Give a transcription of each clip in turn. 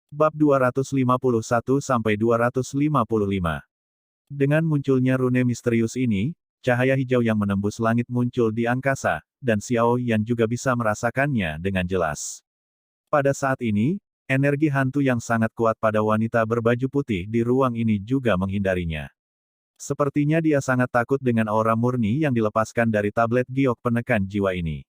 Bab 251-255. Dengan munculnya rune misterius ini, cahaya hijau yang menembus langit muncul di angkasa, dan Xiao Yan juga bisa merasakannya dengan jelas. Pada saat ini, energi hantu yang sangat kuat pada wanita berbaju putih di ruang ini juga menghindarinya. Sepertinya dia sangat takut dengan aura murni yang dilepaskan dari tablet giok penekan jiwa ini.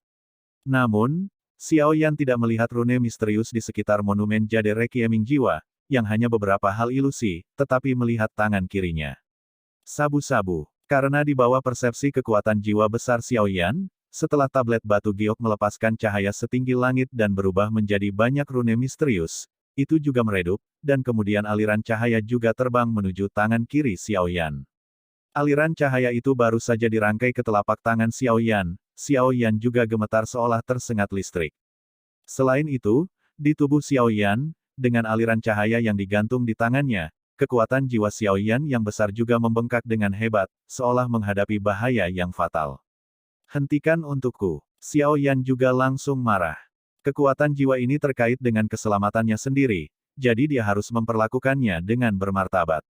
Namun, Xiao Yan tidak melihat rune misterius di sekitar monumen jade Requieming jiwa, yang hanya beberapa hal ilusi, tetapi melihat tangan kirinya. Sabu-sabu. Karena di bawah persepsi kekuatan jiwa besar Xiao Yan, setelah tablet batu giok melepaskan cahaya setinggi langit dan berubah menjadi banyak rune misterius, itu juga meredup, dan kemudian aliran cahaya juga terbang menuju tangan kiri Xiao Yan. Aliran cahaya itu baru saja dirangkai ke telapak tangan Xiao Yan juga gemetar seolah tersengat listrik. Selain itu, di tubuh Xiao Yan, dengan aliran cahaya yang digantung di tangannya, kekuatan jiwa Xiao Yan yang besar juga membengkak dengan hebat, seolah menghadapi bahaya yang fatal. Hentikan untukku. Xiao Yan juga langsung marah. Kekuatan jiwa ini terkait dengan keselamatannya sendiri, jadi dia harus memperlakukannya dengan bermartabat.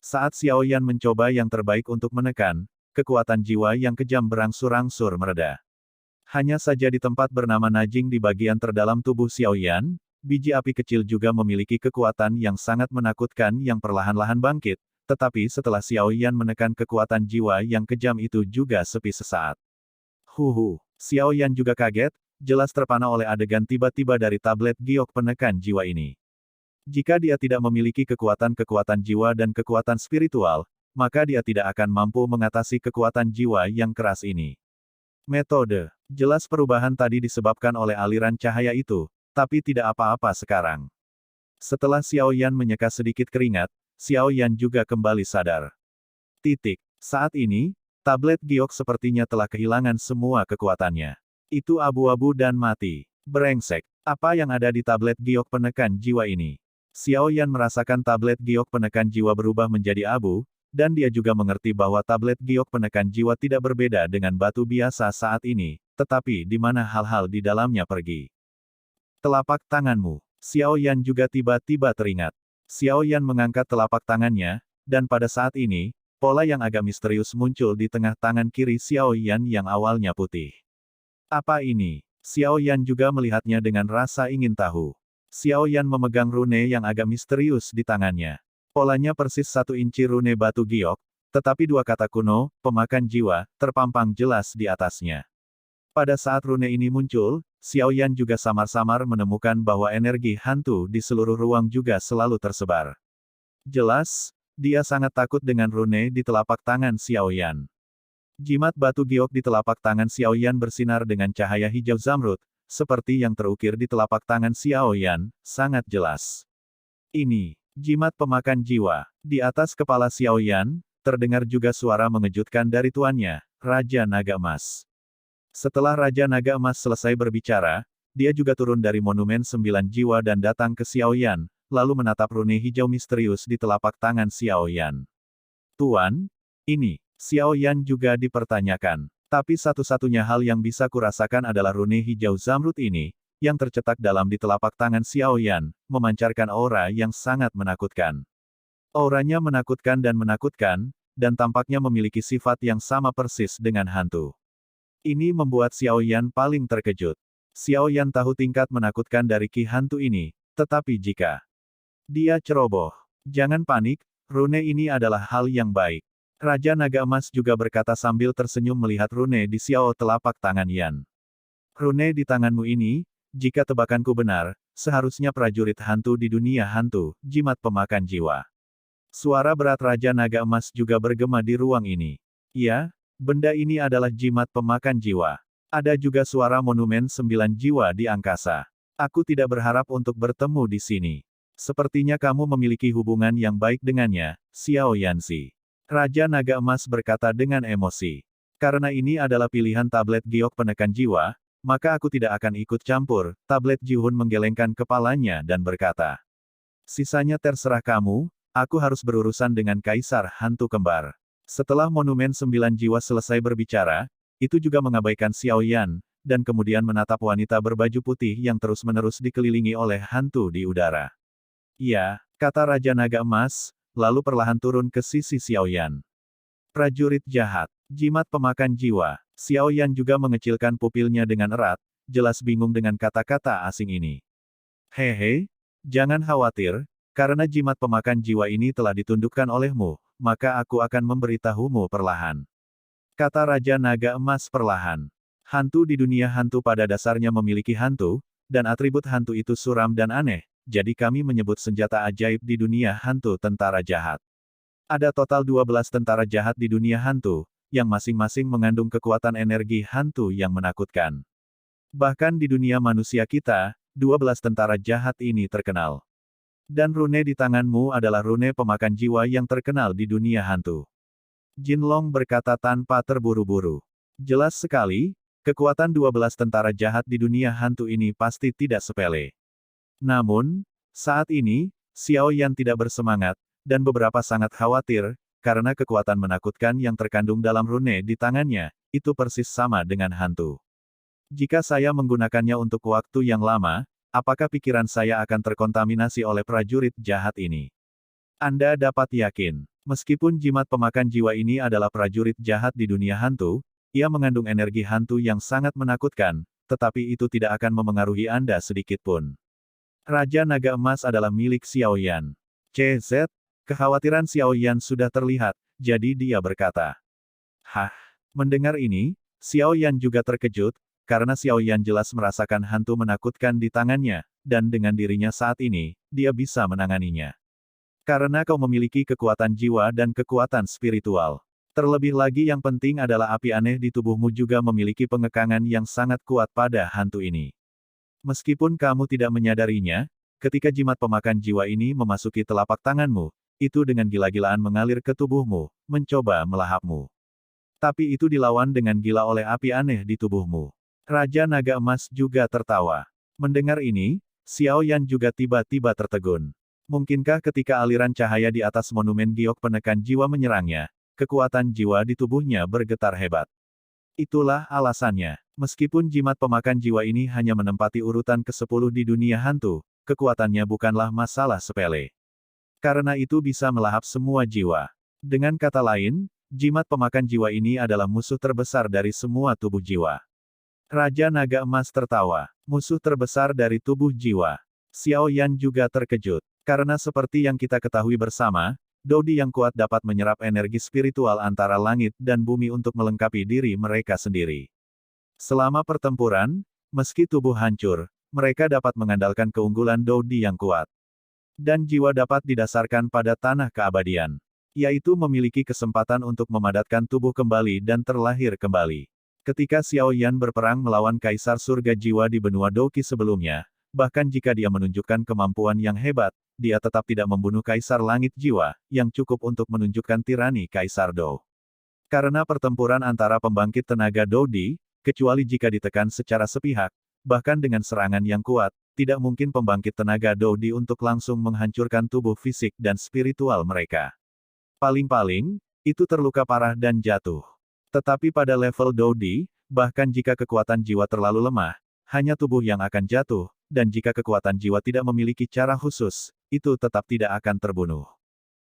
Saat Xiao Yan mencoba yang terbaik untuk menekan, kekuatan jiwa yang kejam berangsur-angsur mereda. Hanya saja di tempat bernama Najing di bagian terdalam tubuh Xiao Yan, biji api kecil juga memiliki kekuatan yang sangat menakutkan yang perlahan-lahan bangkit, tetapi setelah Xiao Yan menekan kekuatan jiwa yang kejam itu juga sepi sesaat. Xiao Yan juga kaget, jelas terpana oleh adegan tiba-tiba dari tablet giok penekan jiwa ini. Jika dia tidak memiliki kekuatan-kekuatan jiwa dan kekuatan spiritual, maka dia tidak akan mampu mengatasi kekuatan jiwa yang keras ini. Metode. Jelas perubahan tadi disebabkan oleh aliran cahaya itu, tapi tidak apa-apa sekarang. Setelah Xiao Yan menyeka sedikit keringat, Xiao Yan juga kembali sadar. Saat ini, tablet giok sepertinya telah kehilangan semua kekuatannya. Itu abu-abu dan mati. Brengsek. Apa yang ada di tablet giok penekan jiwa ini? Xiao Yan merasakan tablet giok penekan jiwa berubah menjadi abu, dan dia juga mengerti bahwa tablet giok penekan jiwa tidak berbeda dengan batu biasa saat ini, tetapi di mana hal-hal di dalamnya pergi. Telapak tanganmu. Xiao Yan juga tiba-tiba teringat. Xiao Yan mengangkat telapak tangannya, dan pada saat ini, pola yang agak misterius muncul di tengah tangan kiri Xiao Yan yang awalnya putih. Apa ini? Xiao Yan juga melihatnya dengan rasa ingin tahu. Xiao Yan memegang rune yang agak misterius di tangannya. Polanya persis 1 inci rune batu giok, tetapi 2 kata kuno, pemakan jiwa, terpampang jelas di atasnya. Pada saat rune ini muncul, Xiao Yan juga samar-samar menemukan bahwa energi hantu di seluruh ruang juga selalu tersebar. Jelas, dia sangat takut dengan rune di telapak tangan Xiao Yan. Jimat batu giok di telapak tangan Xiao Yan bersinar dengan cahaya hijau zamrud, seperti yang terukir di telapak tangan Xiao Yan, sangat jelas. Ini, jimat pemakan jiwa. Di atas kepala Xiao Yan, terdengar juga suara mengejutkan dari tuannya, Raja Naga Emas. Setelah Raja Naga Emas selesai berbicara, dia juga turun dari monumen 9 jiwa dan datang ke Xiao Yan, lalu menatap rune hijau misterius di telapak tangan Xiao Yan. Tuan, ini, Xiao Yan juga dipertanyakan. Tapi satu-satunya hal yang bisa kurasakan adalah rune hijau zamrud ini, yang tercetak dalam di telapak tangan Xiao Yan, memancarkan aura yang sangat menakutkan. Auranya menakutkan, dan tampaknya memiliki sifat yang sama persis dengan hantu. Ini membuat Xiao Yan paling terkejut. Xiao Yan tahu tingkat menakutkan dari ki hantu ini, tetapi jika dia ceroboh, jangan panik, rune ini adalah hal yang baik. Raja Naga Emas juga berkata sambil tersenyum melihat rune di Xiao telapak tangan Yan. Rune di tanganmu ini, jika tebakanku benar, seharusnya prajurit hantu di dunia hantu, jimat pemakan jiwa. Suara berat Raja Naga Emas juga bergema di ruang ini. Ya, benda ini adalah jimat pemakan jiwa. Ada juga suara monumen 9 jiwa di angkasa. Aku tidak berharap untuk bertemu di sini. Sepertinya kamu memiliki hubungan yang baik dengannya, Xiao Yanxi. Raja Naga Emas berkata dengan emosi. Karena ini adalah pilihan tablet giok penekan jiwa, maka aku tidak akan ikut campur. Tablet Jihun menggelengkan kepalanya dan berkata. Sisanya terserah kamu, aku harus berurusan dengan Kaisar Hantu Kembar. Setelah monumen 9 jiwa selesai berbicara, itu juga mengabaikan Xiao Yan, dan kemudian menatap wanita berbaju putih yang terus-menerus dikelilingi oleh hantu di udara. Iya, kata Raja Naga Emas, lalu perlahan turun ke sisi Xiaoyan. Prajurit jahat, jimat pemakan jiwa. Xiaoyan juga mengecilkan pupilnya dengan erat, jelas bingung dengan kata-kata asing ini. Hehe, jangan khawatir, karena jimat pemakan jiwa ini telah ditundukkan olehmu, maka aku akan memberitahumu perlahan. Kata Raja Naga Emas perlahan. Hantu di dunia hantu pada dasarnya memiliki hantu, dan atribut hantu itu suram dan aneh, jadi kami menyebut senjata ajaib di dunia hantu tentara jahat. Ada total 12 tentara jahat di dunia hantu, yang masing-masing mengandung kekuatan energi hantu yang menakutkan. Bahkan di dunia manusia kita, 12 tentara jahat ini terkenal. Dan rune di tanganmu adalah rune pemakan jiwa yang terkenal di dunia hantu. Jinlong berkata tanpa terburu-buru. Jelas sekali, kekuatan 12 tentara jahat di dunia hantu ini pasti tidak sepele. Namun, saat ini, Xiaoyan tidak bersemangat, dan beberapa sangat khawatir, karena kekuatan menakutkan yang terkandung dalam rune di tangannya, itu persis sama dengan hantu. Jika saya menggunakannya untuk waktu yang lama, apakah pikiran saya akan terkontaminasi oleh prajurit jahat ini? Anda dapat yakin, meskipun jimat pemakan jiwa ini adalah prajurit jahat di dunia hantu, ia mengandung energi hantu yang sangat menakutkan, tetapi itu tidak akan memengaruhi Anda sedikit pun. Raja Naga Emas adalah milik Xiaoyan. CZ, kekhawatiran Xiaoyan sudah terlihat, jadi dia berkata. Hah, mendengar ini, Xiaoyan juga terkejut, karena Xiaoyan jelas merasakan hantu menakutkan di tangannya, dan dengan dirinya saat ini, dia bisa menanganinya. Karena kau memiliki kekuatan jiwa dan kekuatan spiritual. Terlebih lagi yang penting adalah api aneh di tubuhmu juga memiliki pengekangan yang sangat kuat pada hantu ini. Meskipun kamu tidak menyadarinya, ketika jimat pemakan jiwa ini memasuki telapak tanganmu, itu dengan gila-gilaan mengalir ke tubuhmu, mencoba melahapmu. Tapi itu dilawan dengan gila oleh api aneh di tubuhmu. Raja Naga Emas juga tertawa. Mendengar ini, Xiaoyan juga tiba-tiba tertegun. Mungkinkah ketika aliran cahaya di atas monumen giok penekan jiwa menyerangnya, kekuatan jiwa di tubuhnya bergetar hebat. Itulah alasannya. Meskipun jimat pemakan jiwa ini hanya menempati urutan ke-10 di dunia hantu, kekuatannya bukanlah masalah sepele. Karena itu bisa melahap semua jiwa. Dengan kata lain, jimat pemakan jiwa ini adalah musuh terbesar dari semua tubuh jiwa. Raja Naga Emas tertawa. Musuh terbesar dari tubuh jiwa. Xiaoyan juga terkejut. Karena seperti yang kita ketahui bersama, Dodi yang kuat dapat menyerap energi spiritual antara langit dan bumi untuk melengkapi diri mereka sendiri. Selama pertempuran, meski tubuh hancur, mereka dapat mengandalkan keunggulan Dodi yang kuat. Dan jiwa dapat didasarkan pada tanah keabadian. Yaitu memiliki kesempatan untuk memadatkan tubuh kembali dan terlahir kembali. Ketika Xiaoyan berperang melawan Kaisar Surga Jiwa di benua Doqi sebelumnya, bahkan jika dia menunjukkan kemampuan yang hebat, dia tetap tidak membunuh Kaisar Langit Jiwa, yang cukup untuk menunjukkan tirani Kaisar Do. Karena pertempuran antara pembangkit tenaga Dodi, kecuali jika ditekan secara sepihak, bahkan dengan serangan yang kuat, tidak mungkin pembangkit tenaga Dodi untuk langsung menghancurkan tubuh fisik dan spiritual mereka. Paling-paling, itu terluka parah dan jatuh. Tetapi pada level Dodi, bahkan jika kekuatan jiwa terlalu lemah, hanya tubuh yang akan jatuh, dan jika kekuatan jiwa tidak memiliki cara khusus, itu tetap tidak akan terbunuh.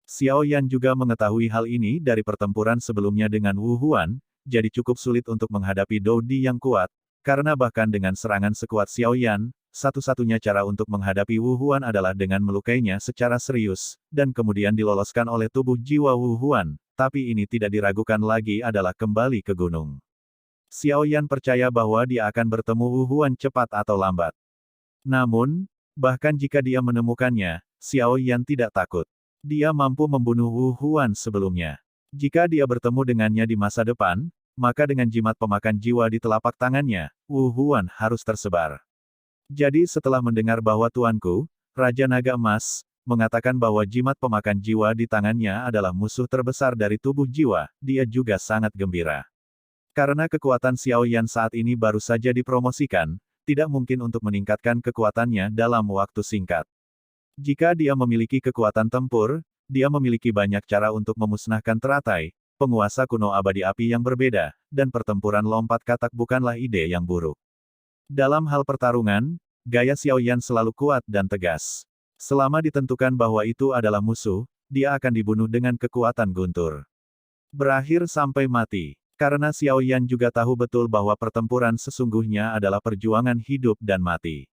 Xiaoyan juga mengetahui hal ini dari pertempuran sebelumnya dengan Wu Huan, jadi cukup sulit untuk menghadapi Dodi yang kuat, karena bahkan dengan serangan sekuat Xiaoyan, satu-satunya cara untuk menghadapi Wu Huan adalah dengan melukainya secara serius, dan kemudian diloloskan oleh tubuh jiwa Wu Huan, tapi ini tidak diragukan lagi adalah kembali ke gunung. Xiaoyan percaya bahwa dia akan bertemu Wu Huan cepat atau lambat. Namun, bahkan jika dia menemukannya, Xiaoyan tidak takut. Dia mampu membunuh Wu Huan sebelumnya. Jika dia bertemu dengannya di masa depan, maka dengan jimat pemakan jiwa di telapak tangannya, Wu Huan harus tersebar. Jadi setelah mendengar bahwa tuanku, Raja Naga Emas, mengatakan bahwa jimat pemakan jiwa di tangannya adalah musuh terbesar dari tubuh jiwa, dia juga sangat gembira. Karena kekuatan Xiaoyan saat ini baru saja dipromosikan, tidak mungkin untuk meningkatkan kekuatannya dalam waktu singkat. Jika dia memiliki kekuatan tempur, dia memiliki banyak cara untuk memusnahkan teratai, penguasa kuno abadi api yang berbeda, dan pertempuran lompat katak bukanlah ide yang buruk. Dalam hal pertarungan, gaya Xiaoyan selalu kuat dan tegas. Selama ditentukan bahwa itu adalah musuh, dia akan dibunuh dengan kekuatan guntur. Berakhir sampai mati. Karena Xiao Yan juga tahu betul bahwa pertempuran sesungguhnya adalah perjuangan hidup dan mati.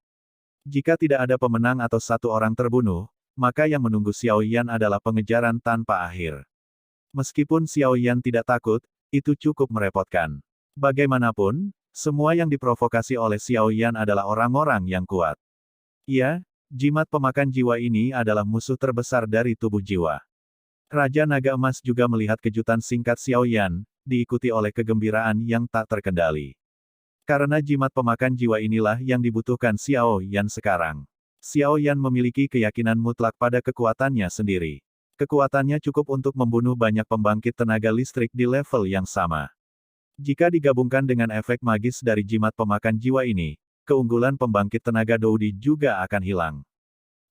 Jika tidak ada pemenang atau satu orang terbunuh, maka yang menunggu Xiao Yan adalah pengejaran tanpa akhir. Meskipun Xiao Yan tidak takut, itu cukup merepotkan. Bagaimanapun, semua yang diprovokasi oleh Xiao Yan adalah orang-orang yang kuat. Ya, jimat pemakan jiwa ini adalah musuh terbesar dari tubuh jiwa. Raja Naga Emas juga melihat kejutan singkat Xiao Yan, diikuti oleh kegembiraan yang tak terkendali. Karena jimat pemakan jiwa inilah yang dibutuhkan Xiao Yan sekarang. Xiao Yan memiliki keyakinan mutlak pada kekuatannya sendiri. Kekuatannya cukup untuk membunuh banyak pembangkit tenaga listrik di level yang sama. Jika digabungkan dengan efek magis dari jimat pemakan jiwa ini, keunggulan pembangkit tenaga Doudi juga akan hilang.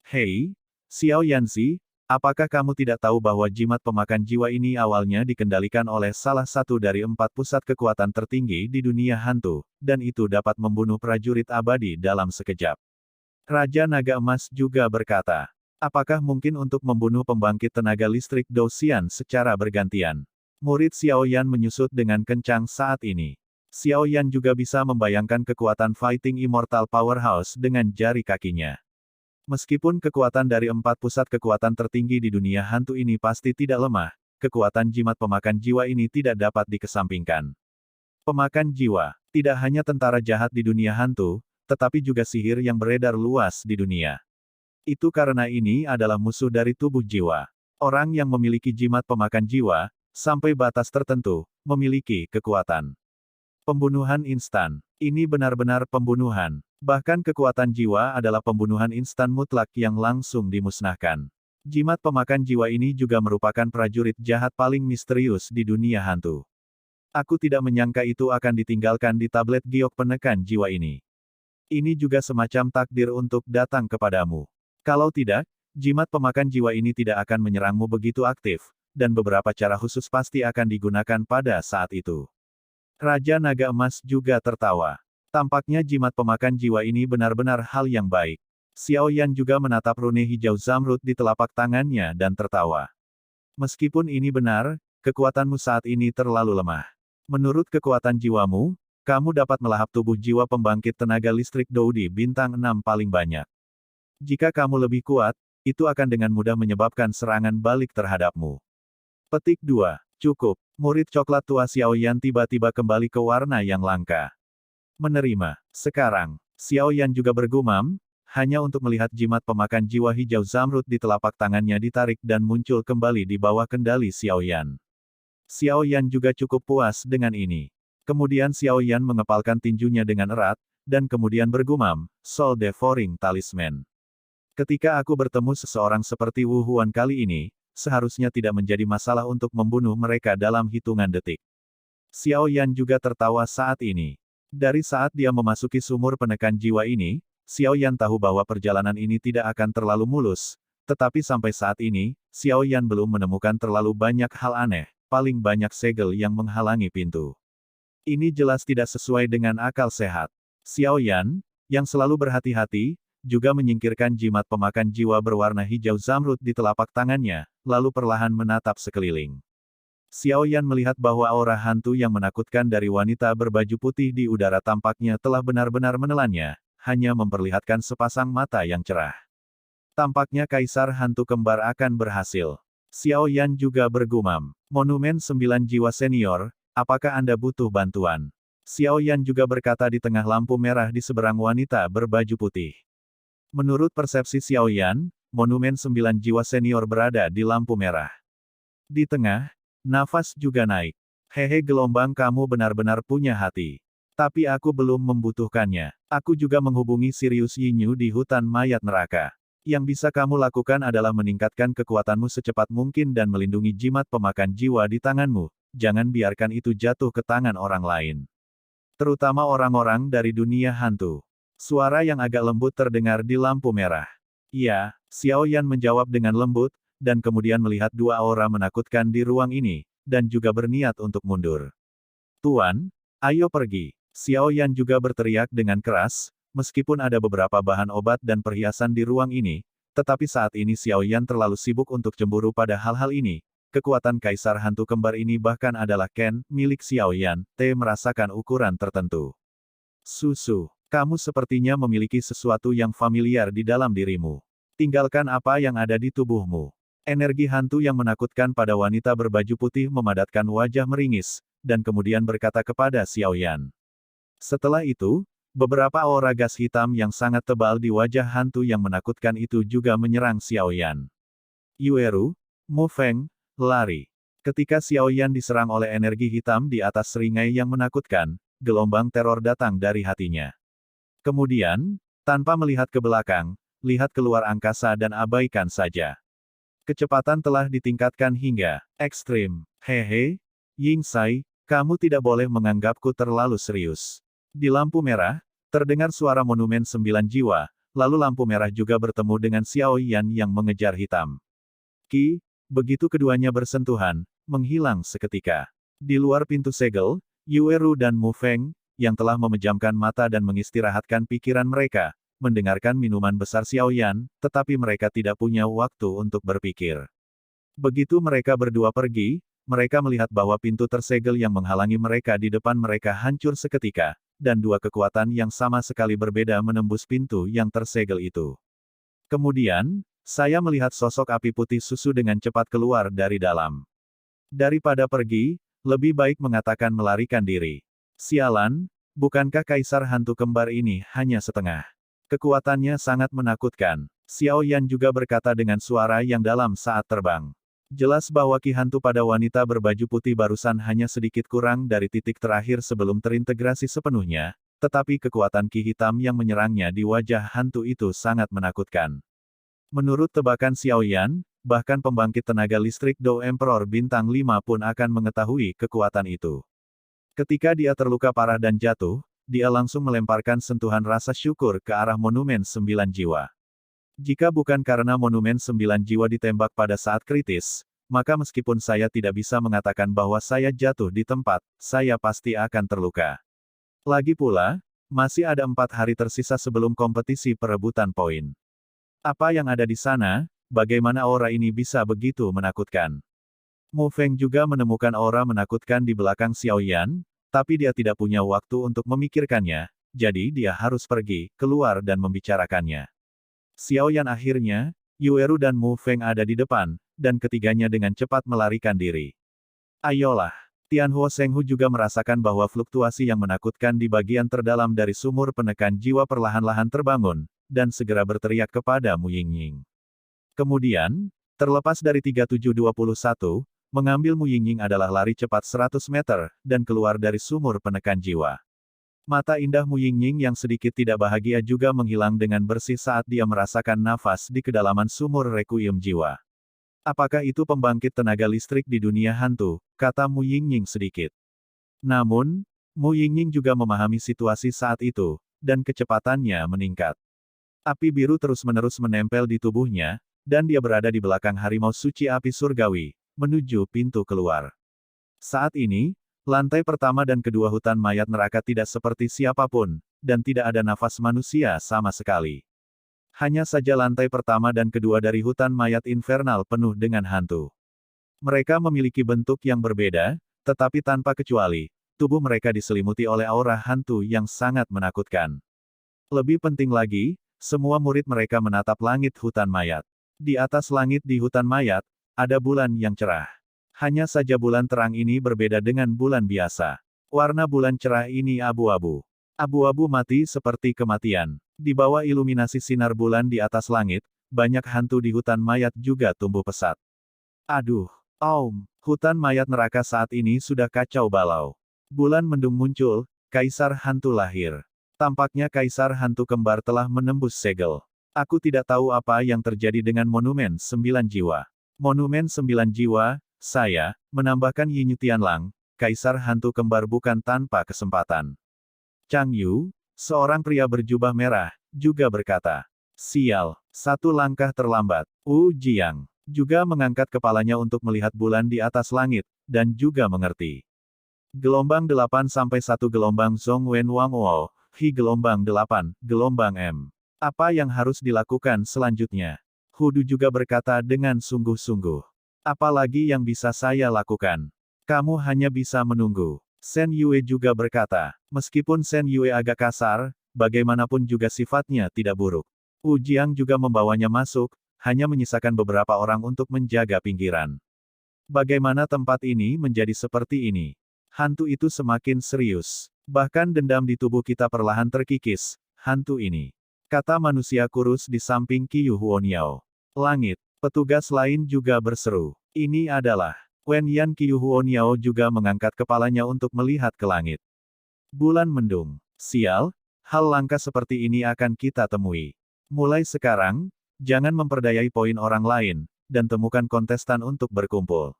Hei, Xiao Yanzi, apakah kamu tidak tahu bahwa jimat pemakan jiwa ini awalnya dikendalikan oleh salah satu dari 4 pusat kekuatan tertinggi di dunia hantu, dan itu dapat membunuh prajurit abadi dalam sekejap? Raja Naga Emas juga berkata, apakah mungkin untuk membunuh pembangkit tenaga listrik Douxian secara bergantian? Murid Xiao Yan menyusut dengan kencang saat ini. Xiao Yan juga bisa membayangkan kekuatan Fighting Immortal Powerhouse dengan jari kakinya. Meskipun kekuatan dari 4 pusat kekuatan tertinggi di dunia hantu ini pasti tidak lemah, kekuatan jimat pemakan jiwa ini tidak dapat dikesampingkan. Pemakan jiwa, tidak hanya tentara jahat di dunia hantu, tetapi juga sihir yang beredar luas di dunia. Itu karena ini adalah musuh dari tubuh jiwa. Orang yang memiliki jimat pemakan jiwa, sampai batas tertentu, memiliki kekuatan pembunuhan instan. Ini benar-benar pembunuhan. Bahkan kekuatan jiwa adalah pembunuhan instan mutlak yang langsung dimusnahkan. Jimat pemakan jiwa ini juga merupakan prajurit jahat paling misterius di dunia hantu. Aku tidak menyangka itu akan ditinggalkan di tablet giok penekan jiwa ini. Ini juga semacam takdir untuk datang kepadamu. Kalau tidak, jimat pemakan jiwa ini tidak akan menyerangmu begitu aktif, dan beberapa cara khusus pasti akan digunakan pada saat itu. Raja Naga Emas juga tertawa. Tampaknya jimat pemakan jiwa ini benar-benar hal yang baik. Xiao Yan juga menatap rune hijau zamrud di telapak tangannya dan tertawa. Meskipun ini benar, kekuatanmu saat ini terlalu lemah. Menurut kekuatan jiwamu, kamu dapat melahap tubuh jiwa pembangkit tenaga listrik Doudi bintang 6 paling banyak. Jika kamu lebih kuat, itu akan dengan mudah menyebabkan serangan balik terhadapmu. Petik 2. Cukup. Murid coklat tua Xiao Yan tiba-tiba kembali ke warna yang langka. Menerima. Sekarang, Xiao Yan juga bergumam, hanya untuk melihat jimat pemakan jiwa hijau zamrud di telapak tangannya ditarik dan muncul kembali di bawah kendali Xiao Yan. Xiao Yan juga cukup puas dengan ini. Kemudian Xiao Yan mengepalkan tinjunya dengan erat, dan kemudian bergumam, Soul Devouring Talisman. Ketika aku bertemu seseorang seperti Wu Huan kali ini, seharusnya tidak menjadi masalah untuk membunuh mereka dalam hitungan detik. Xiao Yan juga tertawa saat ini. Dari saat dia memasuki sumur penekan jiwa ini, Xiao Yan tahu bahwa perjalanan ini tidak akan terlalu mulus, tetapi sampai saat ini, Xiao Yan belum menemukan terlalu banyak hal aneh, paling banyak segel yang menghalangi pintu. Ini jelas tidak sesuai dengan akal sehat. Xiao Yan, yang selalu berhati-hati, juga menyingkirkan jimat pemakan jiwa berwarna hijau zamrud di telapak tangannya, lalu perlahan menatap sekeliling. Xiao Yan melihat bahwa aura hantu yang menakutkan dari wanita berbaju putih di udara tampaknya telah benar-benar menelannya, hanya memperlihatkan sepasang mata yang cerah. Tampaknya Kaisar Hantu Kembar akan berhasil. Xiao Yan juga bergumam, Monumen 9 Jiwa Senior, apakah Anda butuh bantuan? Xiao Yan juga berkata di tengah lampu merah di seberang wanita berbaju putih. Menurut persepsi Xiao Yan, Monumen 9 Jiwa Senior berada di lampu merah. Di tengah, nafas juga naik. Hehe, gelombang, kamu benar-benar punya hati. Tapi aku belum membutuhkannya. Aku juga menghubungi Sirius Yinyu di hutan mayat neraka. Yang bisa kamu lakukan adalah meningkatkan kekuatanmu secepat mungkin dan melindungi jimat pemakan jiwa di tanganmu. Jangan biarkan itu jatuh ke tangan orang lain. Terutama orang-orang dari dunia hantu. Suara yang agak lembut terdengar di lampu merah. Ya, Xiao Yan menjawab dengan lembut, dan kemudian melihat dua aura menakutkan di ruang ini, dan juga berniat untuk mundur. Tuan, ayo pergi. Xiao Yan juga berteriak dengan keras, meskipun ada beberapa bahan obat dan perhiasan di ruang ini, Tetapi saat ini Xiao Yan terlalu sibuk untuk cemburu pada hal-hal ini. Kekuatan Kaisar Hantu Kembar ini bahkan adalah Ken, milik Xiao Yan, merasakan ukuran tertentu. Susu, kamu sepertinya memiliki sesuatu yang familiar di dalam dirimu. Tinggalkan apa yang ada di tubuhmu. Energi hantu yang menakutkan pada wanita berbaju putih memadatkan wajah meringis, dan kemudian berkata kepada Xiao Yan. Setelah itu, beberapa aura gas hitam yang sangat tebal di wajah hantu yang menakutkan itu juga menyerang Xiao Yan. Yueru, Mu Feng, lari. Ketika Xiao Yan diserang oleh energi hitam di atas seringai yang menakutkan, gelombang teror datang dari hatinya. Kemudian, tanpa melihat ke belakang, lihat keluar angkasa dan abaikan saja. Kecepatan telah ditingkatkan hingga ekstrim. Hehe, Yingsai, kamu tidak boleh menganggapku terlalu serius. Di lampu merah, terdengar suara monumen 9 jiwa, lalu lampu merah juga bertemu dengan Xiao Yan yang mengejar hitam. Begitu keduanya bersentuhan, menghilang seketika. Di luar pintu segel, Yueru dan Mu Feng, yang telah memejamkan mata dan mengistirahatkan pikiran mereka, mendengarkan minuman besar Xiao Yan, tetapi mereka tidak punya waktu untuk berpikir. Begitu mereka berdua pergi, mereka melihat bahwa pintu tersegel yang menghalangi mereka di depan mereka hancur seketika, dan dua kekuatan yang sama sekali berbeda menembus pintu yang tersegel itu. Kemudian, saya melihat sosok api putih susu dengan cepat keluar dari dalam. Daripada pergi, lebih baik mengatakan melarikan diri. Sialan, bukankah Kaisar Hantu Kembar ini hanya setengah? Kekuatannya sangat menakutkan. Xiao Yan juga berkata dengan suara yang dalam saat terbang. Jelas bahwa ki hantu pada wanita berbaju putih barusan hanya sedikit kurang dari titik terakhir sebelum terintegrasi sepenuhnya, tetapi kekuatan ki hitam yang menyerangnya di wajah hantu itu sangat menakutkan. Menurut tebakan Xiao Yan, bahkan pembangkit tenaga listrik Do Emperor Bintang 5 pun akan mengetahui kekuatan itu. Ketika dia terluka parah dan jatuh, dia langsung melemparkan sentuhan rasa syukur ke arah monumen 9 jiwa. Jika bukan karena monumen 9 jiwa ditembak pada saat kritis, maka meskipun saya tidak bisa mengatakan bahwa saya jatuh di tempat, saya pasti akan terluka. Lagi pula, masih ada 4 hari tersisa sebelum kompetisi perebutan poin. Apa yang ada di sana, bagaimana aura ini bisa begitu menakutkan? Mu Feng juga menemukan aura menakutkan di belakang Xiao Yan, tapi dia tidak punya waktu untuk memikirkannya, jadi dia harus pergi, keluar dan membicarakannya. Xiao Yan akhirnya, Yueru dan Mu Feng ada di depan, dan ketiganya dengan cepat melarikan diri. Ayolah! Tianhuo Shenghu juga merasakan bahwa fluktuasi yang menakutkan di bagian terdalam dari sumur penekan jiwa perlahan-lahan terbangun, dan segera berteriak kepada Mu Yingying. Kemudian, terlepas dari 3721, mengambil Mu Yingying adalah lari cepat 100 meter, dan keluar dari sumur penekan jiwa. Mata indah Mu Yingying yang sedikit tidak bahagia juga menghilang dengan bersih saat dia merasakan nafas di kedalaman sumur Requiem jiwa. Apakah itu pembangkit tenaga listrik di dunia hantu, kata Mu Yingying sedikit. Namun, Mu Yingying juga memahami situasi saat itu, dan kecepatannya meningkat. Api biru terus-menerus menempel di tubuhnya, dan dia berada di belakang harimau suci api surgawi, menuju pintu keluar. Saat ini, lantai pertama dan kedua hutan mayat neraka tidak seperti siapapun, dan tidak ada nafas manusia sama sekali. Hanya saja lantai pertama dan kedua dari hutan mayat infernal penuh dengan hantu. Mereka memiliki bentuk yang berbeda, tetapi tanpa kecuali, tubuh mereka diselimuti oleh aura hantu yang sangat menakutkan. Lebih penting lagi, semua murid mereka menatap langit hutan mayat. Di atas langit di hutan mayat, ada bulan yang cerah. Hanya saja bulan terang ini berbeda dengan bulan biasa. Warna bulan cerah ini abu-abu. Abu-abu mati seperti kematian. Di bawah iluminasi sinar bulan di atas langit, banyak hantu di hutan mayat juga tumbuh pesat. Aduh, hutan mayat neraka saat ini sudah kacau balau. Bulan mendung muncul, Kaisar Hantu lahir. Tampaknya Kaisar Hantu Kembar telah menembus segel. Aku tidak tahu apa yang terjadi dengan monumen 9 jiwa. Monumen 9 jiwa, saya, menambahkan Yinyu Tianlang, Kaisar Hantu Kembar bukan tanpa kesempatan. Chang Yu, seorang pria berjubah merah, juga berkata, sial, satu langkah terlambat. Wu Jiang juga mengangkat kepalanya untuk melihat bulan di atas langit, dan juga mengerti. Gelombang 8 sampai 1 gelombang Zhong Wen Wang Wo, Hi gelombang 8, gelombang M. Apa yang harus dilakukan selanjutnya? Hudu juga berkata dengan sungguh-sungguh. Apalagi yang bisa saya lakukan? Kamu hanya bisa menunggu. Shen Yue juga berkata, meskipun Shen Yue agak kasar, bagaimanapun juga sifatnya tidak buruk. Wu Jiang juga membawanya masuk, hanya menyisakan beberapa orang untuk menjaga pinggiran. Bagaimana tempat ini menjadi seperti ini? Hantu itu semakin serius. Bahkan dendam di tubuh kita perlahan terkikis, hantu ini. Kata manusia kurus di samping Qiyu Huoniao. Langit. Petugas lain juga berseru. Ini adalah. Wen Yan Qiyu Huoniao juga mengangkat kepalanya untuk melihat ke langit. Bulan mendung. Sial, hal langka seperti ini akan kita temui. Mulai sekarang, jangan memperdayai poin orang lain, dan temukan kontestan untuk berkumpul.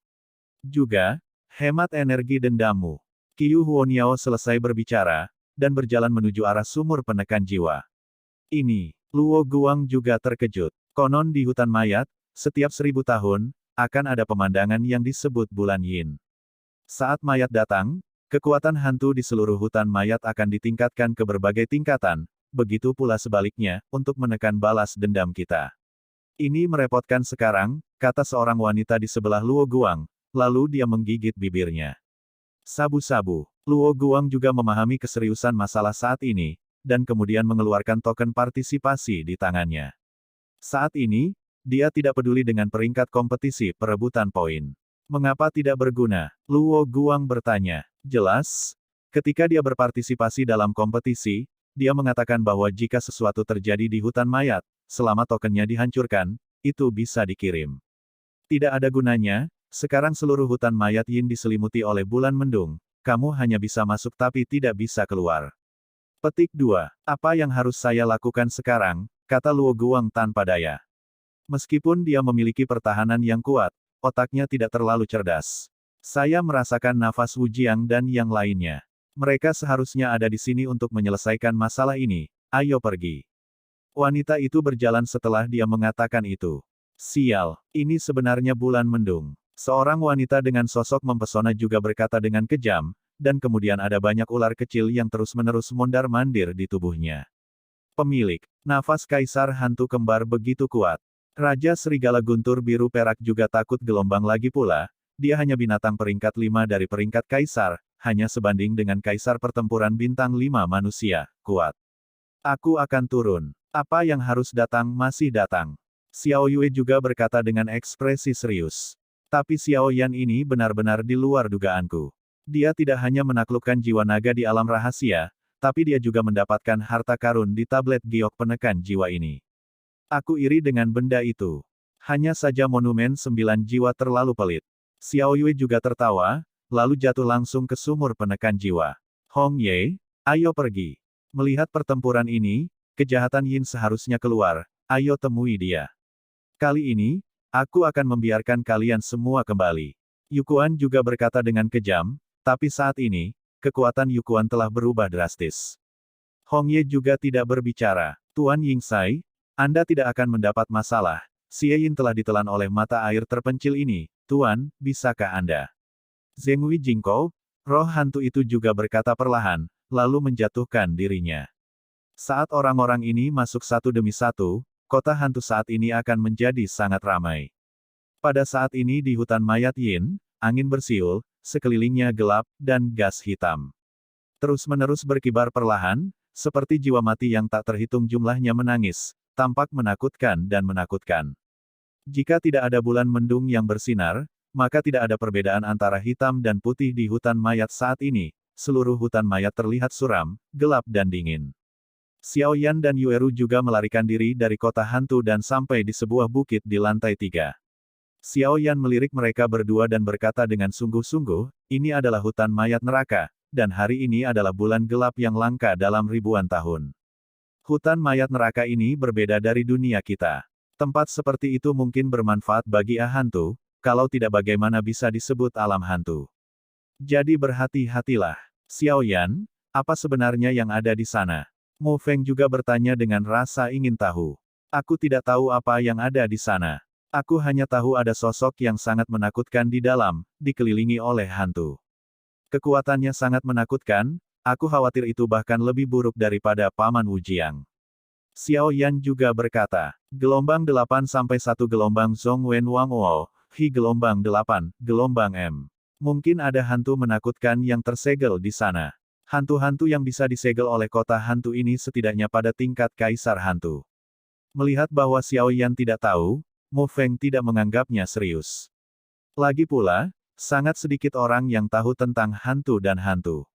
Juga, hemat energi dendammu. Qiyu Huoniao selesai berbicara, dan berjalan menuju arah sumur penekan jiwa. Ini, Luo Guang juga terkejut. Konon di hutan mayat, setiap 1000 tahun, akan ada pemandangan yang disebut bulan yin. Saat mayat datang, kekuatan hantu di seluruh hutan mayat akan ditingkatkan ke berbagai tingkatan, begitu pula sebaliknya, untuk menekan balas dendam kita. Ini merepotkan sekarang, kata seorang wanita di sebelah Luo Guang, lalu dia menggigit bibirnya. Sabu-sabu, Luo Guang juga memahami keseriusan masalah saat ini, dan kemudian mengeluarkan token partisipasi di tangannya. Saat ini, dia tidak peduli dengan peringkat kompetisi perebutan poin. Mengapa tidak berguna? Luo Guang bertanya. Jelas, ketika dia berpartisipasi dalam kompetisi, dia mengatakan bahwa jika sesuatu terjadi di hutan mayat, selama tokennya dihancurkan, itu bisa dikirim. Tidak ada gunanya, sekarang seluruh hutan mayat yin diselimuti oleh bulan mendung, kamu hanya bisa masuk tapi tidak bisa keluar. Petik 2. Apa yang harus saya lakukan sekarang? Kata Luo Guang tanpa daya. Meskipun dia memiliki pertahanan yang kuat, otaknya tidak terlalu cerdas. Saya merasakan nafas Wu Jiang dan yang lainnya. Mereka seharusnya ada di sini untuk menyelesaikan masalah ini. Ayo pergi. Wanita itu berjalan setelah dia mengatakan itu. Sial, ini sebenarnya bulan mendung. Seorang wanita dengan sosok mempesona juga berkata dengan kejam, dan kemudian ada banyak ular kecil yang terus-menerus mondar-mandir di tubuhnya. Pemilik, nafas kaisar hantu kembar begitu kuat. Raja Serigala Guntur Biru Perak juga takut gelombang lagi pula, dia hanya binatang peringkat 5 dari peringkat kaisar, hanya sebanding dengan kaisar pertempuran bintang 5 manusia, kuat. Aku akan turun. Apa yang harus datang masih datang. Xiao Yue juga berkata dengan ekspresi serius. Tapi Xiao Yan ini benar-benar di luar dugaanku. Dia tidak hanya menaklukkan jiwa naga di alam rahasia, tapi dia juga mendapatkan harta karun di tablet giok penekan jiwa ini. Aku iri dengan benda itu. Hanya saja monumen 9 jiwa terlalu pelit. Xiao Yue juga tertawa, lalu jatuh langsung ke sumur penekan jiwa. Hong Ye, ayo pergi. Melihat pertempuran ini, kejahatan Yin seharusnya keluar, ayo temui dia. Kali ini, aku akan membiarkan kalian semua kembali. Yukuan juga berkata dengan kejam, tapi saat ini, kekuatan Yukuan telah berubah drastis. Hong Ye juga tidak berbicara. Tuan Yingsai, Anda tidak akan mendapat masalah. Xie Yin telah ditelan oleh mata air terpencil ini. Tuan, bisakah Anda? Zhenghui Jingkou, roh hantu itu juga berkata perlahan, lalu menjatuhkan dirinya. Saat orang-orang ini masuk satu demi satu, kota hantu saat ini akan menjadi sangat ramai. Pada saat ini di hutan mayat Yin, angin bersiul, sekelilingnya gelap, dan gas hitam. Terus-menerus berkibar perlahan, seperti jiwa mati yang tak terhitung jumlahnya menangis, tampak menakutkan dan menakutkan. Jika tidak ada bulan mendung yang bersinar, maka tidak ada perbedaan antara hitam dan putih di hutan mayat saat ini, seluruh hutan mayat terlihat suram, gelap dan dingin. Xiao Yan dan Yueru juga melarikan diri dari kota hantu dan sampai di sebuah bukit di lantai 3. Xiao Yan melirik mereka berdua dan berkata dengan sungguh-sungguh, ini adalah hutan mayat neraka, dan hari ini adalah bulan gelap yang langka dalam ribuan tahun. Hutan mayat neraka ini berbeda dari dunia kita. Tempat seperti itu mungkin bermanfaat bagi hantu, kalau tidak bagaimana bisa disebut alam hantu. Jadi berhati-hatilah. Xiao Yan, apa sebenarnya yang ada di sana? Mo Feng juga bertanya dengan rasa ingin tahu. Aku tidak tahu apa yang ada di sana. Aku hanya tahu ada sosok yang sangat menakutkan di dalam, dikelilingi oleh hantu. Kekuatannya sangat menakutkan, aku khawatir itu bahkan lebih buruk daripada Paman Wu Jiang. Xiao Yan juga berkata, gelombang 8 sampai 1 gelombang Zhong Wen Wang Wo, Hi gelombang 8, gelombang M. Mungkin ada hantu menakutkan yang tersegel di sana. Hantu-hantu yang bisa disegel oleh kota hantu ini setidaknya pada tingkat kaisar hantu. Melihat bahwa Xiao Yan tidak tahu, Mu Feng tidak menganggapnya serius. Lagi pula, sangat sedikit orang yang tahu tentang hantu dan hantu.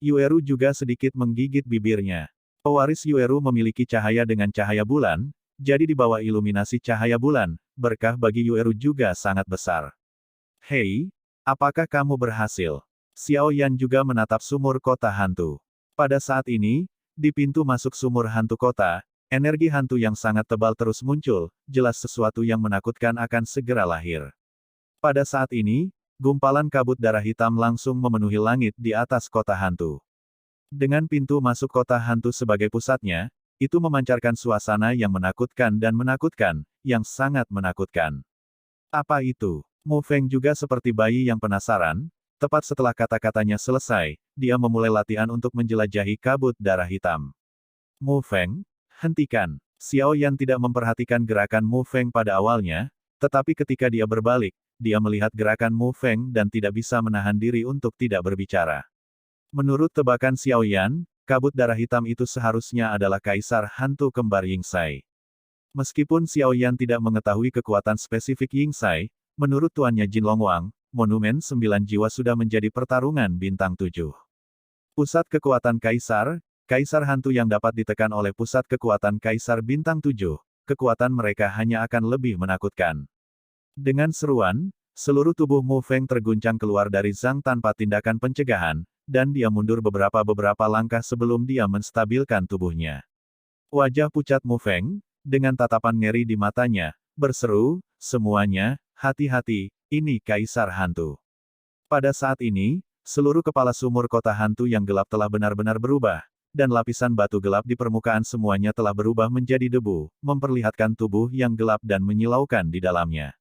Yueru juga sedikit menggigit bibirnya. Pewaris Yueru memiliki cahaya dengan cahaya bulan, jadi di bawah iluminasi cahaya bulan, berkah bagi Yueru juga sangat besar. Hei, apakah kamu berhasil? Xiao Yan juga menatap sumur kota hantu. Pada saat ini, di pintu masuk sumur hantu kota, energi hantu yang sangat tebal terus muncul, jelas sesuatu yang menakutkan akan segera lahir. Pada saat ini, gumpalan kabut darah hitam langsung memenuhi langit di atas kota hantu. Dengan pintu masuk kota hantu sebagai pusatnya, itu memancarkan suasana yang menakutkan, yang sangat menakutkan. Apa itu? Mu Feng juga seperti bayi yang penasaran, tepat setelah kata-katanya selesai, dia memulai latihan untuk menjelajahi kabut darah hitam. Mu Feng, hentikan. Xiao Yan tidak memperhatikan gerakan Mu Feng pada awalnya, tetapi ketika dia berbalik, dia melihat gerakan Mu Feng dan tidak bisa menahan diri untuk tidak berbicara. Menurut tebakan Xiao Yan, kabut darah hitam itu seharusnya adalah kaisar hantu kembar Yingsai. Meskipun Xiao Yan tidak mengetahui kekuatan spesifik Yingsai, menurut tuannya Jin Longwang, monumen 9 jiwa sudah menjadi pertarungan bintang 7. Pusat kekuatan kaisar, kaisar hantu yang dapat ditekan oleh pusat kekuatan kaisar bintang 7, kekuatan mereka hanya akan lebih menakutkan. Dengan seruan, seluruh tubuh Mu Feng terguncang keluar dari Zhang tanpa tindakan pencegahan, dan dia mundur beberapa langkah sebelum dia menstabilkan tubuhnya. Wajah pucat Mu Feng, dengan tatapan ngeri di matanya, berseru, semuanya, hati-hati, ini kaisar hantu. Pada saat ini, seluruh kepala sumur kota hantu yang gelap telah benar-benar berubah, dan lapisan batu gelap di permukaan semuanya telah berubah menjadi debu, memperlihatkan tubuh yang gelap dan menyilaukan di dalamnya.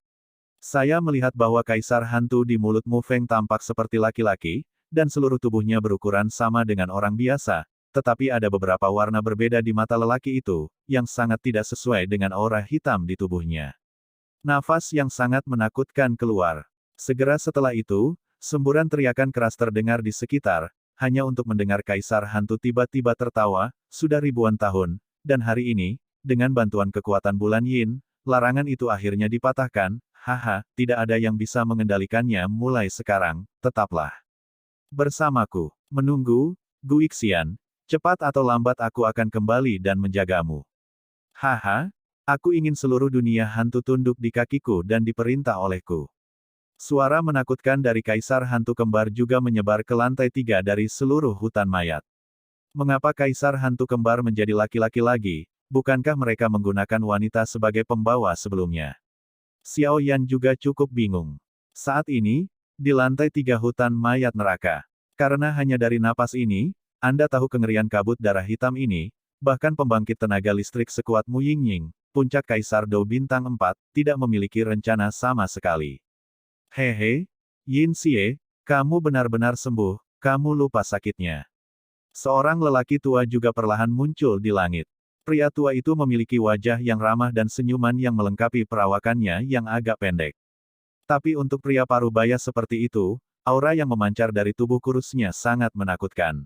Saya melihat bahwa kaisar hantu di mulut Mu Feng tampak seperti laki-laki, dan seluruh tubuhnya berukuran sama dengan orang biasa, tetapi ada beberapa warna berbeda di mata lelaki itu, yang sangat tidak sesuai dengan aura hitam di tubuhnya. Nafas yang sangat menakutkan keluar. Segera setelah itu, semburan teriakan keras terdengar di sekitar, hanya untuk mendengar kaisar hantu tiba-tiba tertawa, sudah ribuan tahun, dan hari ini, dengan bantuan kekuatan bulan Yin, larangan itu akhirnya dipatahkan. Haha, tidak ada yang bisa mengendalikannya mulai sekarang, tetaplah bersamaku. Menunggu, Gu Ixian, cepat atau lambat aku akan kembali dan menjagamu. Haha, aku ingin seluruh dunia hantu tunduk di kakiku dan diperintah olehku. Suara menakutkan dari kaisar hantu kembar juga menyebar ke lantai 3 dari seluruh hutan mayat. Mengapa kaisar hantu kembar menjadi laki-laki lagi, bukankah mereka menggunakan wanita sebagai pembawa sebelumnya? Xiao Yan juga cukup bingung. Saat ini, di lantai 3 hutan mayat neraka. Karena hanya dari napas ini, Anda tahu kengerian kabut darah hitam ini, bahkan pembangkit tenaga listrik sekuat Mu Yingying, puncak Kaisar Dou Bintang 4, tidak memiliki rencana sama sekali. Hehe, Yin Xie, kamu benar-benar sembuh, kamu lupa sakitnya. Seorang lelaki tua juga perlahan muncul di langit. Pria tua itu memiliki wajah yang ramah dan senyuman yang melengkapi perawakannya yang agak pendek. Tapi untuk pria parubaya seperti itu, aura yang memancar dari tubuh kurusnya sangat menakutkan.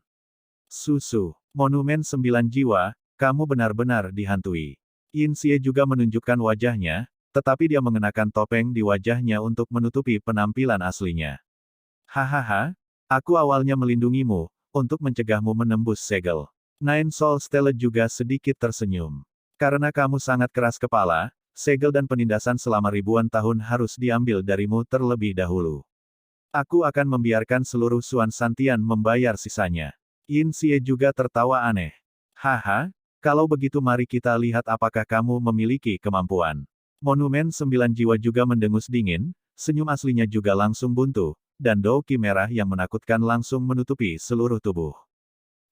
Susu, monumen 9 jiwa, kamu benar-benar dihantui. Yin Xie juga menunjukkan wajahnya, tetapi dia mengenakan topeng di wajahnya untuk menutupi penampilan aslinya. Hahaha, aku awalnya melindungimu, untuk mencegahmu menembus segel. Nine Soul Stella juga sedikit tersenyum. Karena kamu sangat keras kepala, segel dan penindasan selama ribuan tahun harus diambil darimu terlebih dahulu. Aku akan membiarkan seluruh Suan Santian membayar sisanya. Yin Xie juga tertawa aneh. Haha, kalau begitu mari kita lihat apakah kamu memiliki kemampuan. Monumen 9 jiwa juga mendengus dingin, senyum aslinya juga langsung buntu, dan Douki merah yang menakutkan langsung menutupi seluruh tubuh.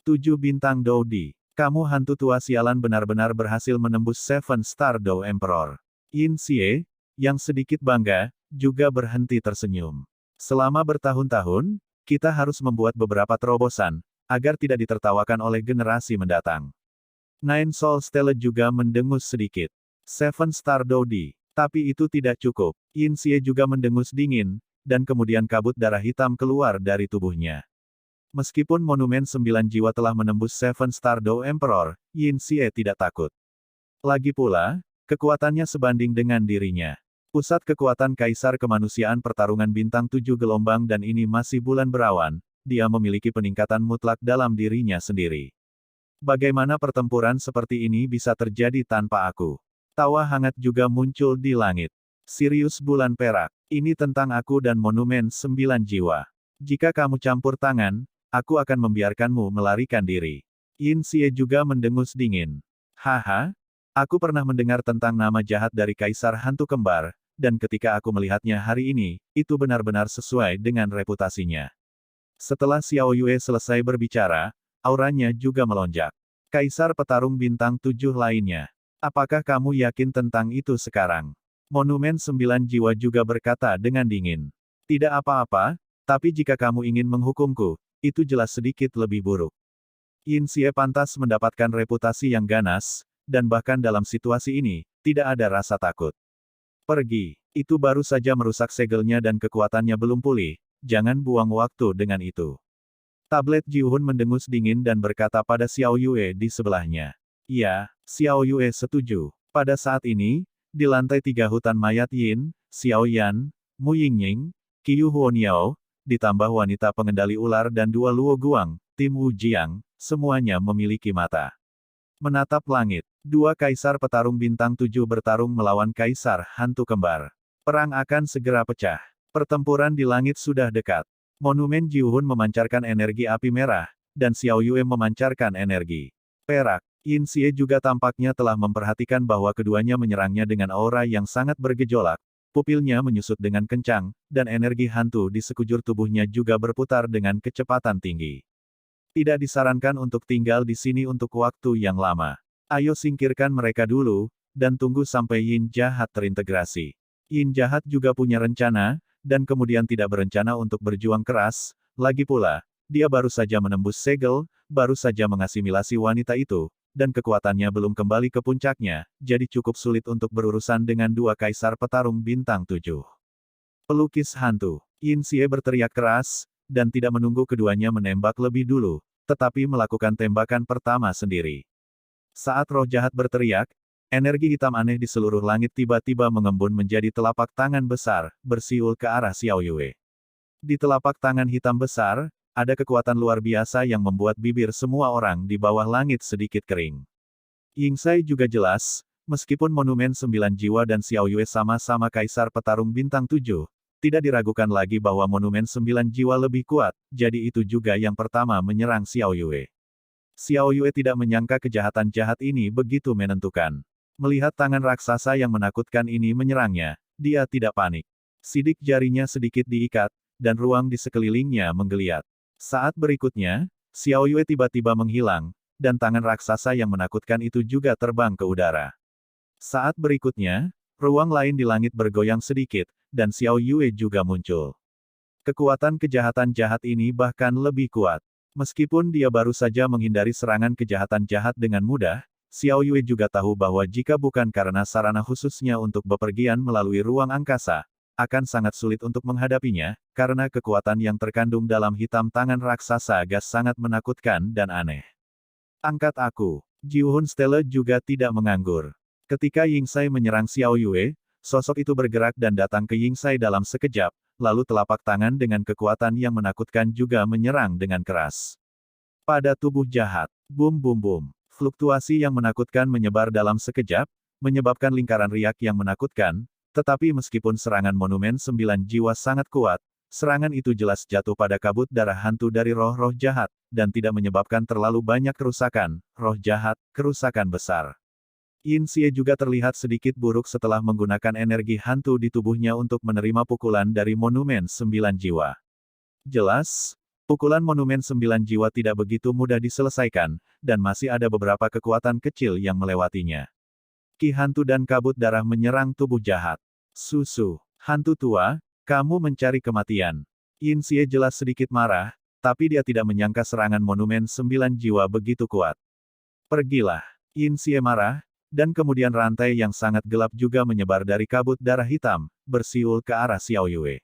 7 bintang Dou Di. Kamu hantu tua sialan benar-benar berhasil menembus Seven Star Dou Emperor. Yin Xie, yang sedikit bangga, juga berhenti tersenyum. Selama bertahun-tahun, kita harus membuat beberapa terobosan, agar tidak ditertawakan oleh generasi mendatang. Nine Soul Stele juga mendengus sedikit. Seven Star Dodi. Tapi itu tidak cukup. Yin Xie juga mendengus dingin, dan kemudian kabut darah hitam keluar dari tubuhnya. Meskipun monumen 9 jiwa telah menembus Seven Star Do Emperor, Yin Xie tidak takut. Lagi pula, kekuatannya sebanding dengan dirinya. Pusat kekuatan Kaisar Kemanusiaan Pertarungan Bintang 7 Gelombang dan ini masih bulan berawan, dia memiliki peningkatan mutlak dalam dirinya sendiri. Bagaimana pertempuran seperti ini bisa terjadi tanpa aku? Tawa hangat juga muncul di langit. Sirius bulan perak, ini tentang aku dan monumen 9 jiwa. Jika kamu campur tangan, aku akan membiarkanmu melarikan diri. Yin Xie juga mendengus dingin. Haha, aku pernah mendengar tentang nama jahat dari Kaisar Hantu Kembar, dan ketika aku melihatnya hari ini, itu benar-benar sesuai dengan reputasinya. Setelah Xiao Yue selesai berbicara, auranya juga melonjak. Kaisar Petarung Bintang 7 lainnya. Apakah kamu yakin tentang itu sekarang? Monumen 9 jiwa juga berkata dengan dingin. Tidak apa-apa, tapi jika kamu ingin menghukumku, itu jelas sedikit lebih buruk. Yin Xie pantas mendapatkan reputasi yang ganas, dan bahkan dalam situasi ini, tidak ada rasa takut. Pergi. Itu baru saja merusak segelnya dan kekuatannya belum pulih, jangan buang waktu dengan itu. Tablet Ji-hun mendengus dingin dan berkata pada Xiao Yue di sebelahnya. Ya, Xiao Yue setuju. Pada saat ini, di lantai 3 hutan mayat Yin, Xiao Yan, Mu Yingying, Qiu Huoniao, ditambah wanita pengendali ular dan 2 Luo Guang, tim Wu Jiang, semuanya memiliki mata. Menatap langit. 2 Kaisar Petarung Bintang 7 bertarung melawan Kaisar Hantu Kembar. Perang akan segera pecah. Pertempuran di langit sudah dekat. Monumen Ji-hun memancarkan energi api merah, dan Xiao Yue memancarkan energi perak. Yin Xie juga tampaknya telah memperhatikan bahwa keduanya menyerangnya dengan aura yang sangat bergejolak. Pupilnya menyusut dengan kencang, dan energi hantu di sekujur tubuhnya juga berputar dengan kecepatan tinggi. Tidak disarankan untuk tinggal di sini untuk waktu yang lama. Ayo singkirkan mereka dulu, dan tunggu sampai Yin jahat terintegrasi. Yin jahat juga punya rencana, dan kemudian tidak berencana untuk berjuang keras, lagi pula, dia baru saja menembus segel, baru saja mengasimilasi wanita itu, dan kekuatannya belum kembali ke puncaknya, jadi cukup sulit untuk berurusan dengan 2 Kaisar Petarung Bintang 7. Pelukis hantu. Yin Xie berteriak keras, dan tidak menunggu keduanya menembak lebih dulu, tetapi melakukan tembakan pertama sendiri. Saat roh jahat berteriak, energi hitam aneh di seluruh langit tiba-tiba mengembun menjadi telapak tangan besar, bersiul ke arah Xiao Yue. Di telapak tangan hitam besar, ada kekuatan luar biasa yang membuat bibir semua orang di bawah langit sedikit kering. Ying Sai juga jelas, meskipun monumen 9 jiwa dan Xiao Yue sama-sama Kaisar Petarung Bintang 7, tidak diragukan lagi bahwa monumen 9 jiwa lebih kuat, jadi itu juga yang pertama menyerang Xiao Yue. Xiao Yue tidak menyangka kejahatan jahat ini begitu menentukan. Melihat tangan raksasa yang menakutkan ini menyerangnya, dia tidak panik. Sidik jarinya sedikit diikat, dan ruang di sekelilingnya menggeliat. Saat berikutnya, Xiao Yue tiba-tiba menghilang, dan tangan raksasa yang menakutkan itu juga terbang ke udara. Saat berikutnya, ruang lain di langit bergoyang sedikit, dan Xiao Yue juga muncul. Kekuatan kejahatan jahat ini bahkan lebih kuat. Meskipun dia baru saja menghindari serangan kejahatan jahat dengan mudah, Xiao Yue juga tahu bahwa jika bukan karena sarana khususnya untuk bepergian melalui ruang angkasa, akan sangat sulit untuk menghadapinya, karena kekuatan yang terkandung dalam hitam tangan raksasa gas sangat menakutkan dan aneh. Angkat aku. Ji-hun Stele juga tidak menganggur. Ketika Ying Sai menyerang Xiao Yue, sosok itu bergerak dan datang ke Ying Sai dalam sekejap, lalu telapak tangan dengan kekuatan yang menakutkan juga menyerang dengan keras. Pada tubuh jahat, bum bum bum, fluktuasi yang menakutkan menyebar dalam sekejap, menyebabkan lingkaran riak yang menakutkan, tetapi meskipun serangan monumen 9 jiwa sangat kuat, serangan itu jelas jatuh pada kabut darah hantu dari roh-roh jahat, dan tidak menyebabkan terlalu banyak kerusakan, roh jahat, kerusakan besar. Yin Xie juga terlihat sedikit buruk setelah menggunakan energi hantu di tubuhnya untuk menerima pukulan dari monumen 9 jiwa. Jelas, pukulan monumen 9 jiwa tidak begitu mudah diselesaikan, dan masih ada beberapa kekuatan kecil yang melewatinya. Ki hantu dan kabut darah menyerang tubuh jahat. Susu, hantu tua, kamu mencari kematian. Yin Xie jelas sedikit marah, tapi dia tidak menyangka serangan monumen 9 jiwa begitu kuat. Pergilah. Yin Xie marah, dan kemudian rantai yang sangat gelap juga menyebar dari kabut darah hitam, bersiul ke arah Xiao Yue.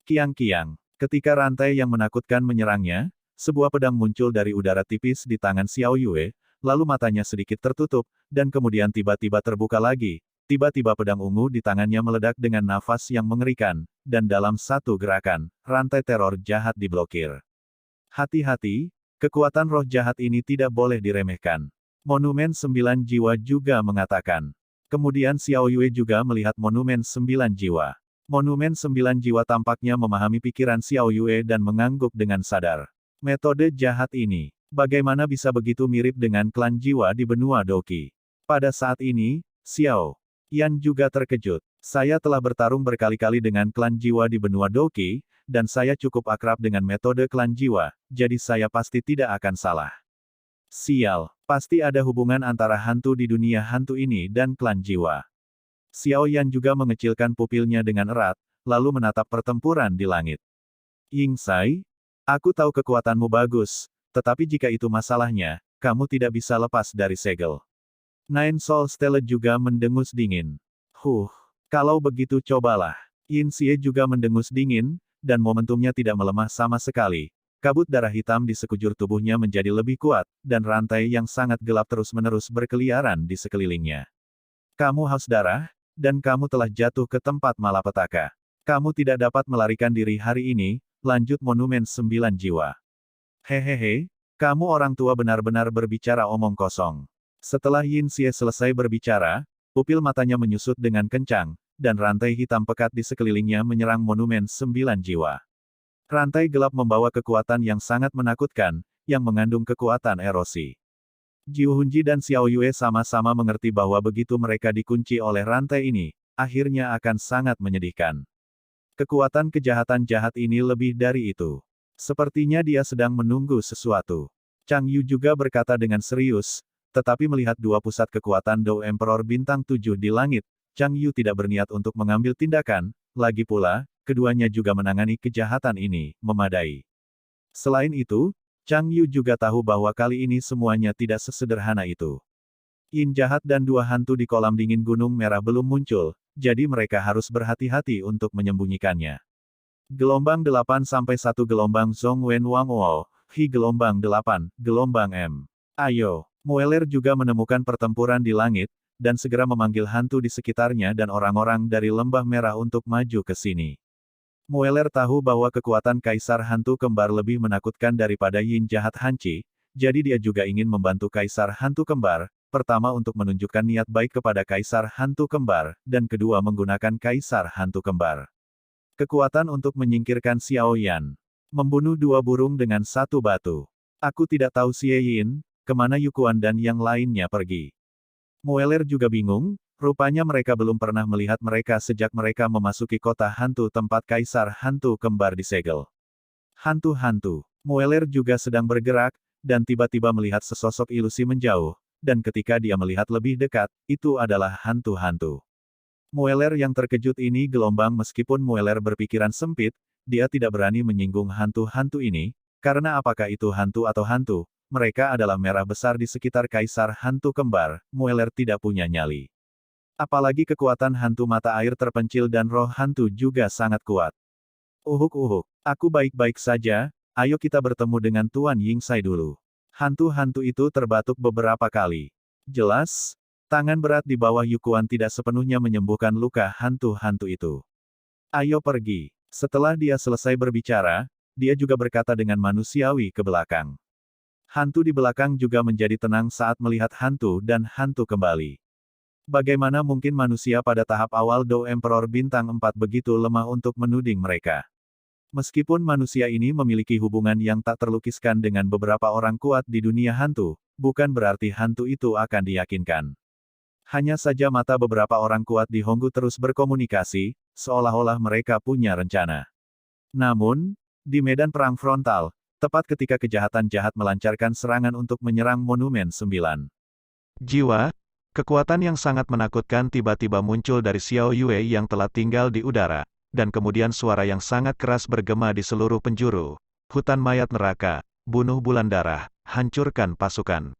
Kiang-kiang. Ketika rantai yang menakutkan menyerangnya, sebuah pedang muncul dari udara tipis di tangan Xiao Yue, lalu matanya sedikit tertutup, dan kemudian tiba-tiba terbuka lagi. Tiba-tiba pedang ungu di tangannya meledak dengan nafas yang mengerikan, dan dalam satu gerakan, rantai teror jahat diblokir. Hati-hati, kekuatan roh jahat ini tidak boleh diremehkan. Monumen 9 jiwa juga mengatakan. Kemudian Xiao Yue juga melihat monumen 9 jiwa. Monumen 9 jiwa tampaknya memahami pikiran Xiao Yue dan mengangguk dengan sadar. Metode jahat ini, bagaimana bisa begitu mirip dengan klan jiwa di benua Doqi? Pada saat ini, Xiao Yan juga terkejut. Saya telah bertarung berkali-kali dengan klan jiwa di benua Doqi, dan saya cukup akrab dengan metode klan jiwa, jadi saya pasti tidak akan salah. Sial, pasti ada hubungan antara hantu di dunia hantu ini dan klan jiwa. Xiao Yan juga mengecilkan pupilnya dengan erat, lalu menatap pertempuran di langit. Ying Sai, aku tahu kekuatanmu bagus, tetapi jika itu masalahnya, kamu tidak bisa lepas dari segel. Nine Soul Stele juga mendengus dingin. Kalau begitu cobalah. Yin Xie juga mendengus dingin, dan momentumnya tidak melemah sama sekali. Kabut darah hitam di sekujur tubuhnya menjadi lebih kuat, dan rantai yang sangat gelap terus-menerus berkeliaran di sekelilingnya. Kamu haus darah, dan kamu telah jatuh ke tempat malapetaka. Kamu tidak dapat melarikan diri hari ini, lanjut monumen 9 jiwa. Hehehe, kamu orang tua benar-benar berbicara omong kosong. Setelah Yin Xie selesai berbicara, pupil matanya menyusut dengan kencang, dan rantai hitam pekat di sekelilingnya menyerang monumen 9 jiwa. Rantai gelap membawa kekuatan yang sangat menakutkan, yang mengandung kekuatan erosi. Jiu Hunji dan Xiao Yue sama-sama mengerti bahwa begitu mereka dikunci oleh rantai ini, akhirnya akan sangat menyedihkan. Kekuatan kejahatan jahat ini lebih dari itu. Sepertinya dia sedang menunggu sesuatu. Chang Yu juga berkata dengan serius, tetapi melihat dua pusat kekuatan Dou Emperor Bintang 7 di langit, Chang Yu tidak berniat untuk mengambil tindakan, lagi pula, keduanya juga menangani kejahatan ini, memadai. Selain itu, Chang Yu juga tahu bahwa kali ini semuanya tidak sesederhana itu. Yin jahat dan dua hantu di kolam dingin Gunung Merah belum muncul, jadi mereka harus berhati-hati untuk menyembunyikannya. Gelombang 8 sampai 1 gelombang Zhong Wen Wang Wo, Hi gelombang 8, gelombang M. Ayo, Mueller juga menemukan pertempuran di langit, dan segera memanggil hantu di sekitarnya dan orang-orang dari Lembah Merah untuk maju ke sini. Mueller tahu bahwa kekuatan Kaisar Hantu Kembar lebih menakutkan daripada Yin Jahat Hanci, jadi dia juga ingin membantu Kaisar Hantu Kembar, pertama untuk menunjukkan niat baik kepada Kaisar Hantu Kembar, dan kedua menggunakan Kaisar Hantu Kembar. Kekuatan untuk menyingkirkan Xiao Yan. Membunuh dua burung dengan satu batu. Aku tidak tahu Xie Yin, kemana Yukuan dan yang lainnya pergi. Mueller juga bingung. Rupanya mereka belum pernah melihat mereka sejak mereka memasuki kota hantu tempat Kaisar Hantu Kembar disegel. Hantu-hantu. Mueller juga sedang bergerak, dan tiba-tiba melihat sesosok ilusi menjauh, dan ketika dia melihat lebih dekat, itu adalah hantu-hantu. Mueller yang terkejut ini gelombang meskipun Mueller berpikiran sempit, dia tidak berani menyinggung hantu-hantu ini, karena apakah itu hantu atau hantu, mereka adalah merah besar di sekitar Kaisar Hantu Kembar, Mueller tidak punya nyali. Apalagi kekuatan hantu mata air terpencil dan roh hantu juga sangat kuat. Uhuk, aku baik-baik saja, ayo kita bertemu dengan Tuan Ying Sai dulu. Hantu-hantu itu terbatuk beberapa kali. Jelas, tangan berat di bawah Yukuan tidak sepenuhnya menyembuhkan luka hantu-hantu itu. Ayo pergi. Setelah dia selesai berbicara, dia juga berkata dengan manusiawi ke belakang. Hantu di belakang juga menjadi tenang saat melihat hantu dan hantu kembali. Bagaimana mungkin manusia pada tahap awal Dou Emperor Bintang 4 begitu lemah untuk menuding mereka? Meskipun manusia ini memiliki hubungan yang tak terlukiskan dengan beberapa orang kuat di dunia hantu, bukan berarti hantu itu akan diyakinkan. Hanya saja mata beberapa orang kuat di Honggu terus berkomunikasi, seolah-olah mereka punya rencana. Namun, di medan perang frontal, tepat ketika kejahatan jahat melancarkan serangan untuk menyerang Monumen 9 Jiwa, kekuatan yang sangat menakutkan tiba-tiba muncul dari Xiao Yue yang telah tinggal di udara, dan kemudian suara yang sangat keras bergema di seluruh penjuru. Hutan mayat neraka, bunuh bulan darah, hancurkan pasukan.